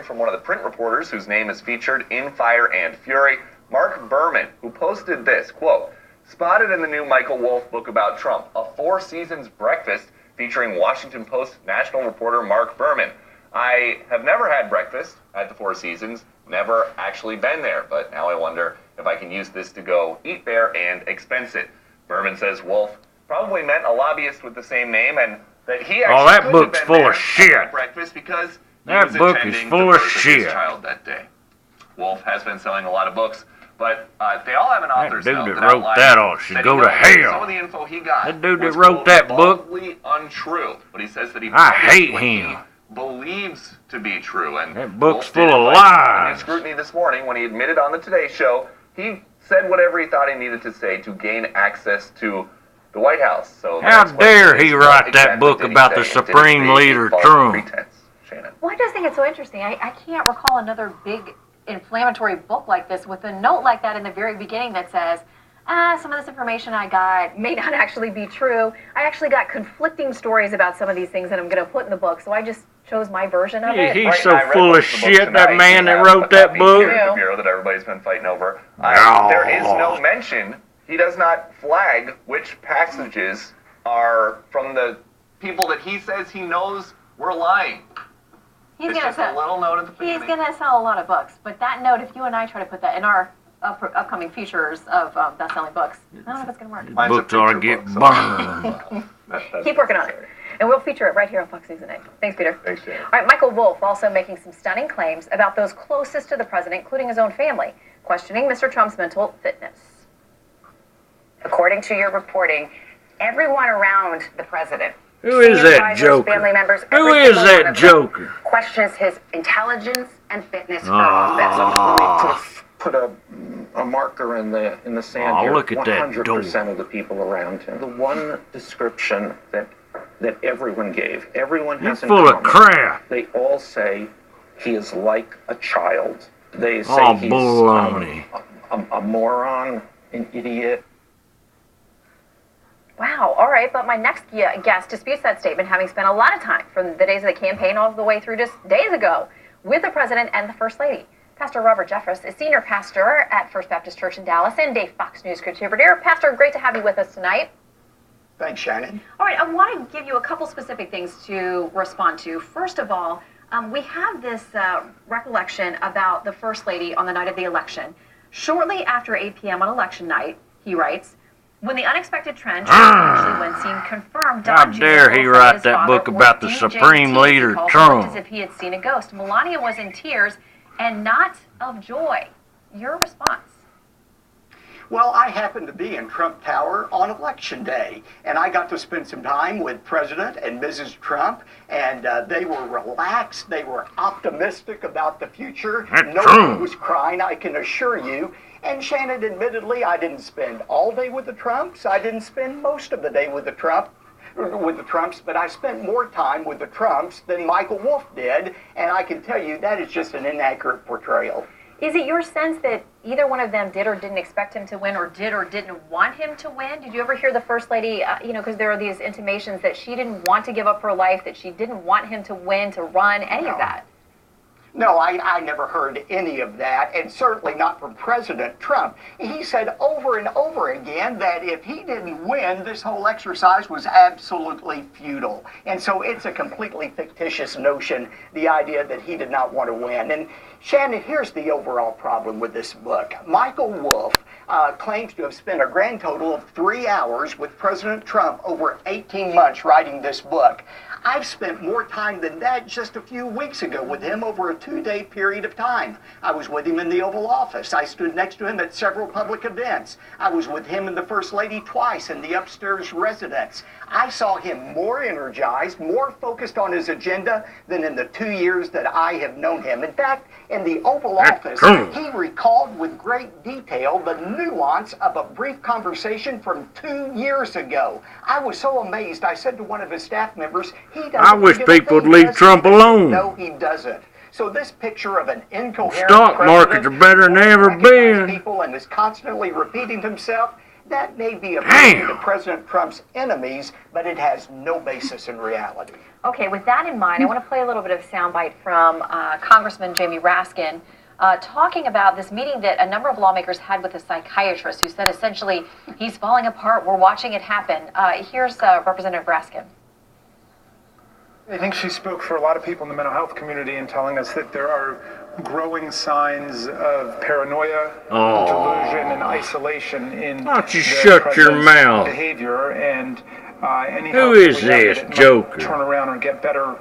from one of the print reporters whose name is featured in Fire and Fury, Mark Berman, who posted this, quote, "Spotted in the new Michael Wolff book about Trump, a Four Seasons breakfast featuring Washington Post national reporter Mark Berman. I have never had breakfast at the Four Seasons, never actually been there, but now I wonder if I can use this to go eat there and expense it." Berman says Wolff probably meant a lobbyist with the same name, and that he actually that couldn't book's have been full there of shit. at breakfast because That book is full of shit. Child that day. Wolff has been selling a lot of books, but they all have an author's That note dude that that wrote that all should go to hell. Some of the info he got That dude that was, wrote quote, that book, baldly untrue, but he says that he I published hate what him. he believes to be true, and That book's Wolff full didn't of like lies. any scrutiny this morning when he admitted on the Today Show he said whatever he thought he needed to say to gain access to the White House. So the How next question dare is, he what write that exactly book did he about say, the and did it Supreme create a Leader false Trump? pretense? Shannon. Well, I just think it's so interesting. I can't recall another big inflammatory book like this with a note like that in the very beginning that says, some of this information I got may not actually be true. I actually got conflicting stories about some of these things that I'm going to put in the book, so I just chose my version of it. He's Right, so and I read full most of the book shit, that tonight. man We that have wrote a that copy book. here at the Bureau that everybody's been fighting over. No. There is no mention. He does not flag which passages are from the people that he says he knows were lying. He's It's going just a little note at the He's beginning. going to sell a lot of books, but that note, if you and I try to put that in our upcoming features of best-selling books, I don't know if it's going to work. Mine's a Books ought to picture get book, so- burned. That's Keep working on it. And we'll feature it right here on Fox News at 8. Thanks, Peter. Thanks, Shannon. All right, Michael Wolff also making some stunning claims about those closest to the president, including his own family, questioning Mr. Trump's mental fitness. According to your reporting, everyone around the president, Who is senior that advisors, joker? family members, Who every is single that one of them joker? questions his intelligence and fitness for Oh. office. Put a marker in the sand Oh, here. look at that 100% of the people around him. The one description that everyone gave, everyone You're has in full of common, crap. they all say he is like a child. They say Oh, he's baloney. a moron, an idiot. Wow, all right, but my next guest disputes that statement, having spent a lot of time from the days of the campaign all the way through just days ago with the president and the first lady. Pastor Robert Jeffress is senior pastor at First Baptist Church in Dallas and a Fox News contributor. Pastor, great to have you with us tonight. Thanks, Shannon. All right, I want to give you a couple specific things to respond to. First of all, we have this recollection about the First Lady on the night of the election. Shortly after 8 p.m. on election night, he writes, when the unexpected trend actually when seen confirmed, How Don Jr. dare he said write his that father book was about the DJT. Supreme Leader He called Trump. him as if he had seen a ghost. Melania was in tears and not of joy. Your response? Well, I happened to be in Trump Tower on Election Day, and I got to spend some time with President and Mrs. Trump, and they were relaxed. They were optimistic about the future. That's No true. one was crying, I can assure you. And Shannon, admittedly, I didn't spend all day with the Trumps. I didn't spend most of the day with the Trumps, but I spent more time with the Trumps than Michael Wolff did, and I can tell you that is just an inaccurate portrayal. Is it your sense that either one of them did or didn't expect him to win, or did or didn't want him to win? Did you ever hear the First Lady, because there are these intimations that she didn't want to give up her life, that she didn't want him to win, to run, any of that? No, I never heard any of that, and certainly not from President Trump. He said over and over again that if he didn't win, this whole exercise was absolutely futile. And so it's a completely fictitious notion, the idea that he did not want to win. And Shannon, here's the overall problem with this book. Michael Wolff claims to have spent a grand total of 3 hours with President Trump over 18 months writing this book. I've spent more time than that just a few weeks ago with him over a 2-day period of time. I was with him in the Oval Office. I stood next to him at several public events. I was with him and the First Lady twice in the upstairs residence. I saw him more energized, more focused on his agenda than in the 2 years that I have known him. In fact, in the Oval Office, he recalled with great detail the nuance of a brief conversation from 2 years ago. I was so amazed, I said to one of his staff members, he doesn't I wish give a people would thing, leave does he? Trump alone. No, he doesn't. So this picture of an incoherent Stock markets president are better than they ever who doesn't recognize been. people and is constantly repeating himself, That may be appealing to Damn. President Trump's enemies, but it has no basis in reality. Okay, with that in mind, I want to play a little bit of soundbite from Congressman Jamie Raskin talking about this meeting that a number of lawmakers had with a psychiatrist who said essentially he's falling apart. We're watching it happen. Here's Representative Raskin. I think she spoke for a lot of people in the mental health community in telling us that there are growing signs of paranoia, delusion, and isolation in Why don't you the shut your president's mouth? behavior, and any Who hope is we have this that it might joker? turn around or get better.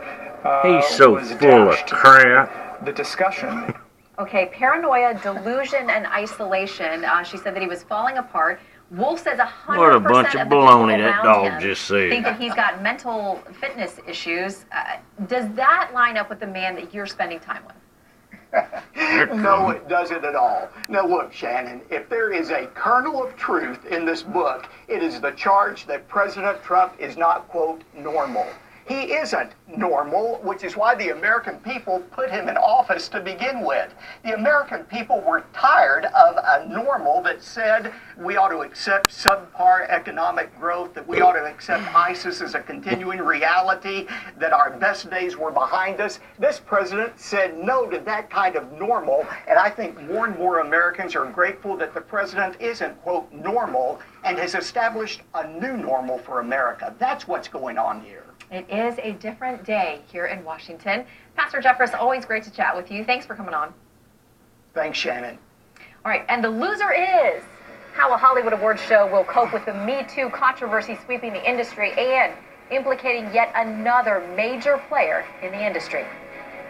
He's so was full of dashed crap. the discussion. Okay, paranoia, delusion, and isolation. She said that he was falling apart. Wolf says 100% What a bunch of of the baloney people that around dog him just said. think that he's got mental fitness issues. Does that line up with the man that you're spending time with? No, it doesn't at all. Now, look, Shannon, if there is a kernel of truth in this book, it is the charge that President Trump is not, quote, normal. He isn't normal, which is why the American people put him in office to begin with. The American people were tired of a normal that said we ought to accept subpar economic growth, that we ought to accept ISIS as a continuing reality, that our best days were behind us. This president said no to that kind of normal, and I think more and more Americans are grateful that the president isn't, quote, normal, and has established a new normal for America. That's what's going on here. It is a different day here in Washington. Pastor Jeffress, always great to chat with you. Thanks for coming on. Thanks, Shannon. All right, and the loser is how a Hollywood Awards show will cope with the Me Too controversy sweeping the industry and implicating yet another major player in the industry.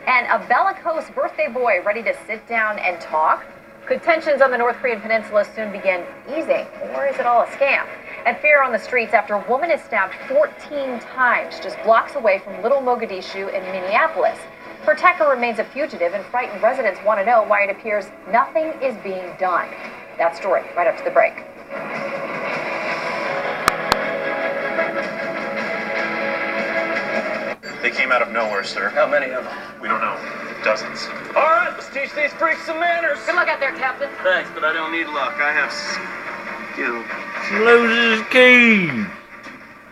And a bellicose birthday boy ready to sit down and talk? Could tensions on the North Korean peninsula soon begin easing, or is it all a scam? And fear on the streets after a woman is stabbed 14 times just blocks away from Little Mogadishu in Minneapolis. Her attacker remains a fugitive, and frightened residents want to know why it appears nothing is being done. That story right up to the break. They came out of nowhere, sir. How many of them? We don't know. Dozens. All right, let's teach these freaks some manners. Good luck out there, Captain. Thanks, but I don't need luck. I have skill. He loses his keys.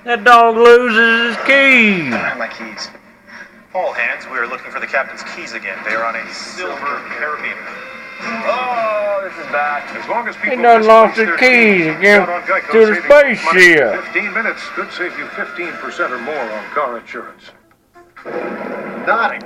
That dog loses his keys. My keys. All hands, we are looking for the captain's keys again. They are on a silver carabiner. Oh, this is bad. As long as people He done lost misplace his their keys again out on Geico, to the saving money spaceship. in 15 minutes could save you 15% or more on car insurance. Not